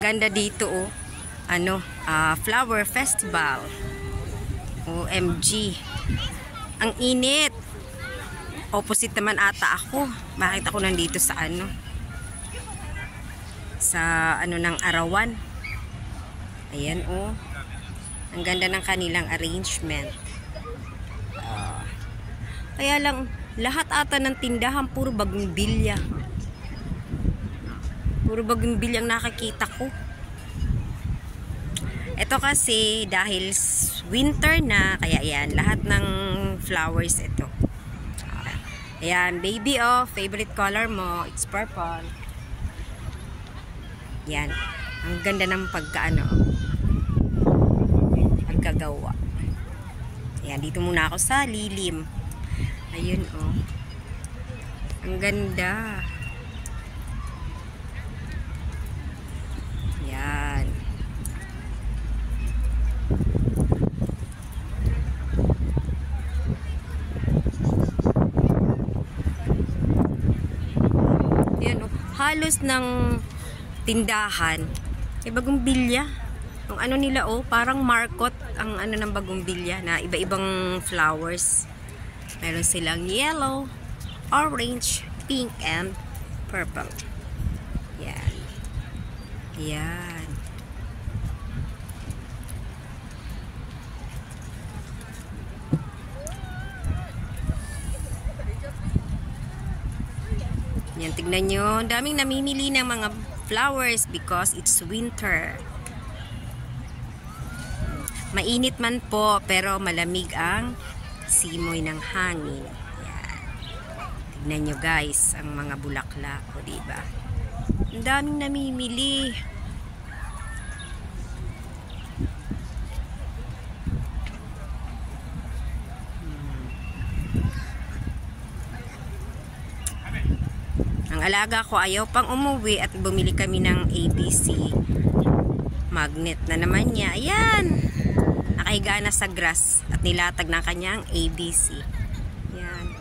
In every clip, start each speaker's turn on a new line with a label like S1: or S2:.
S1: Ganda dito oh. Ano, flower festival. OMG. Ang init. Opposite naman ata ako. Bakit ako nandito sa ano? Sa ano ng arawan. Ayan oh. Ang ganda ng kanilang arrangement. Kaya lang lahat ata ng tindahan puro bagong bilya. Puro bagong bilya ang nakakita ko. Ito kasi dahil winter na, kaya yan, lahat ng flowers ito. Ayan, baby oh, favorite color mo, it's purple. Yan, ang ganda ng pagkagawa. Ayan, dito muna ako sa lilim. Ayun oh, ang ganda. Yan. Halos ng tindahan bagong bilya. Ang ano nila oh, parang market ang ano ng bagong bilya na iba-ibang flowers. Meron silang yellow, orange, pink, and purple. Yan. Yan. Yan, tignan nyo. Daming namimili ng mga flowers because it's winter. Mainit man po, pero malamig ang simoy ng hangin. Yan. Tignan nyo guys, ang mga bulaklak ko, diba? Ang daming namimili. Ang alaga ko ayaw pang umuwi at bumili kami ng ABC. Magnet na naman niya. Ayan. Nakahiga na sa grass at nilatag na kanyang ABC. Ayan.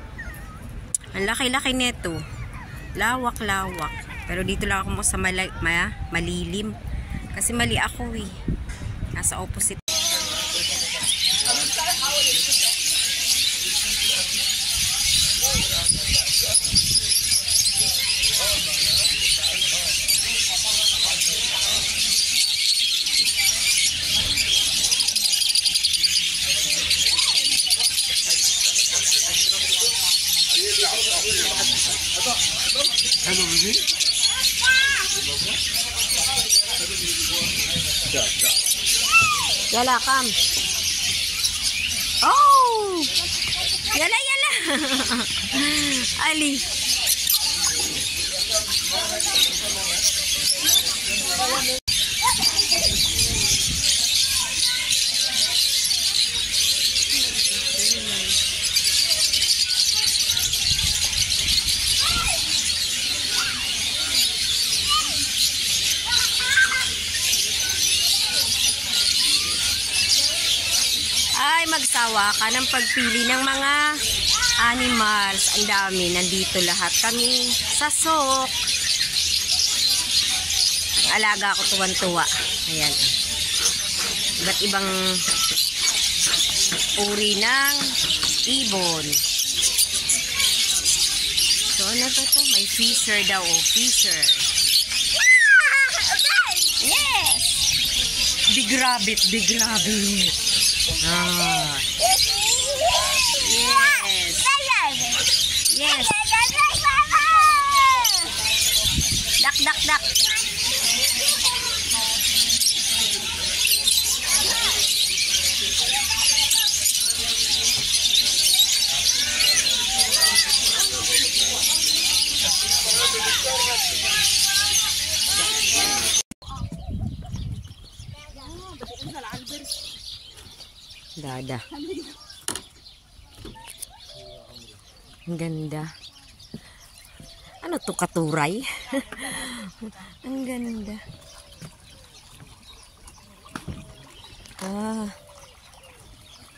S1: Ang laki-laki nito. Lawak-lawak. Pero dito lang ako sa malilim. Kasi mali ako eh. Nasa opposite.
S2: Hello, baby.
S1: Yala, come. Oh! Yala, yala. Ali. Ay, magsawa ka ng pagpili ng mga animals. Ang dami. Nandito lahat kami sa sok. Ang alaga ko tuwan-tuwa. Ayan. Iba't ibang uri ng ibon. So, ano to? May fisher daw. Oh, fisher. Yes! Big rabbit, big rabbit. Ah. Yes. Yes. Dak, dak, dak. Dada. Ang ganda. Ano to, katuray? Ang ganda. Ah,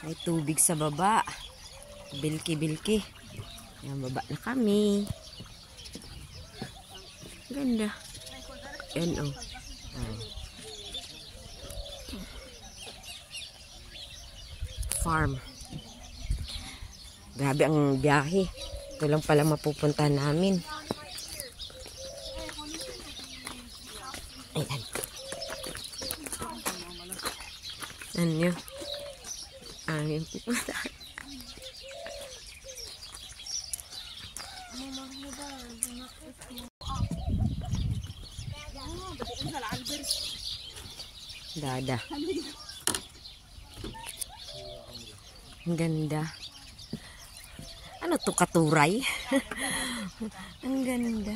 S1: may tubig sa baba. Bilki-bilki. Yan, baba na kami. Ganda. Yan, oh. Oh. farm. Grabe ang biyahe. Ito lang pala mapupunta namin. Ayan. Ano? Amin pupunta. Dada. Ang ganda. Ano to, katuray? Ang ganda.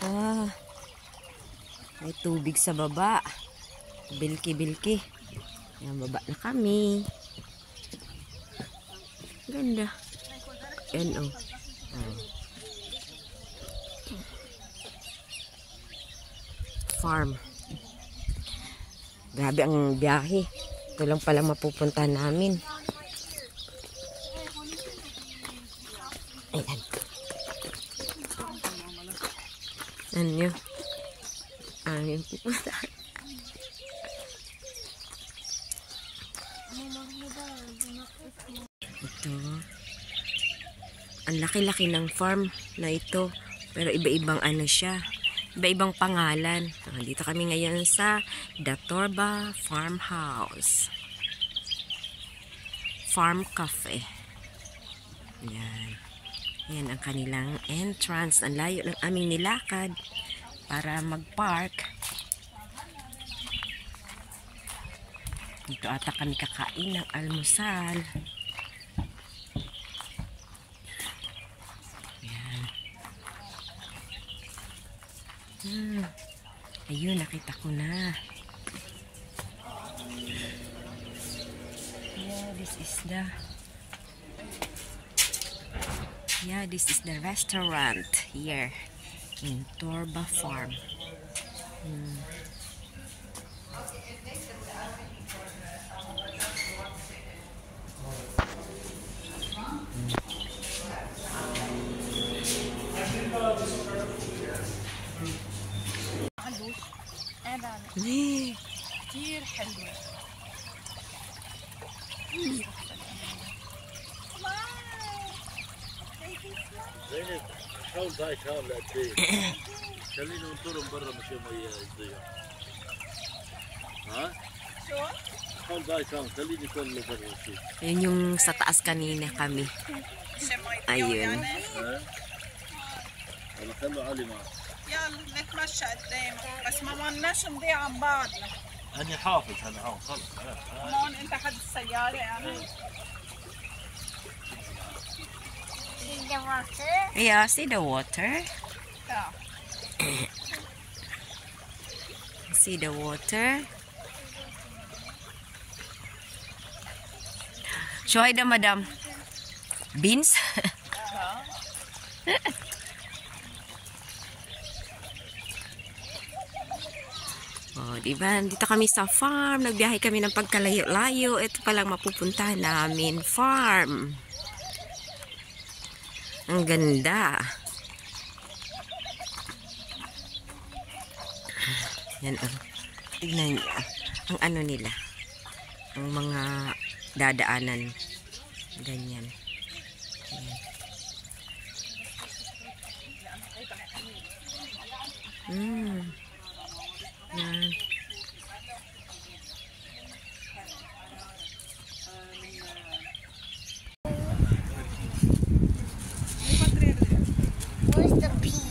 S1: Ah, may tubig sa baba. Bilki-bilki. Ayan, baba na kami. Ganda. Yan o. Farm. Grabe ang biyahe. Ito lang pala mapupunta namin. Ayan. Ano? Amin pupunta. Ito. Ang laki-laki ng farm na ito. Pero iba-ibang ano siya. Iba-ibang pangalan. Dito kami ngayon sa Datorba Farmhouse. Farm Cafe. Yan. Yan ang kanilang entrance. Ang layo ng aming nilakad para mag-park. Dito ata kami kakain ng almusal. Ayun, nakita ko na. This is the restaurant here in Torba Farm.
S3: كتير حلوة.
S2: زينب حاول هاي كاملة قديش خلينا ننطرهم برا مشي مية يضيع. ها؟
S3: شو؟
S2: حاول هاي كاملة خليني يكون برا شيء.
S1: Yun yung sa taas kanina kami. Ayun.
S2: ها؟ يلا خلوا علي معك.
S3: يلا نتمشى قدام بس ما بدناش نضيع عن بعضنا.
S2: أنا حافظ أنا هون خلص.
S3: هون أنت حد السيارة يعني.
S4: The water.
S1: Yeah, see the water?
S3: Yeah.
S1: See the water? Show the madam. Beans? Oh, diba? Dito kami sa farm. Nagbiyahe kami ng pagkalayo-layo. Ito palang mapupuntahan namin. Farm. Ang ganda. Yan oh. Tignan niyo. Ang ano nila. Ang mga dadaanan. Ganyan. Yan.
S4: Where's the pea?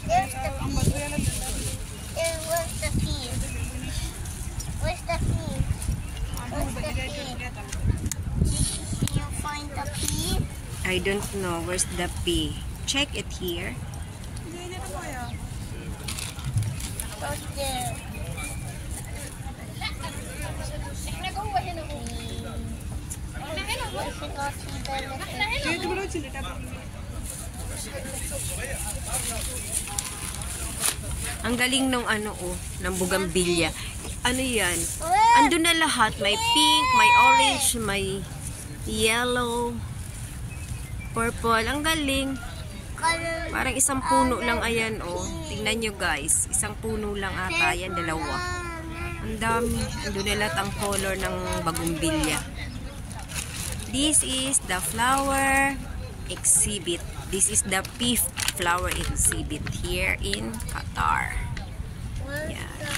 S4: There's the pea. Where's the pea? Where's the pea? Where's the pea? Can you find the pea?
S1: I don't know. Where's the P? Check it here.
S4: Right there.
S1: Ang galing nung ano oh, ng bugambilya. Ano yan? Andun na lahat. May pink, may orange, may yellow, purple. Ang galing. Parang isang puno lang ayan oh. Tingnan nyo guys. Isang puno lang ata. Yan, dalawa. Ang dami. Doon nila ang color ng bagumbilya. This is the flower exhibit. This is the 5th flower exhibit here in Qatar.
S4: Where's
S1: Yeah.
S4: the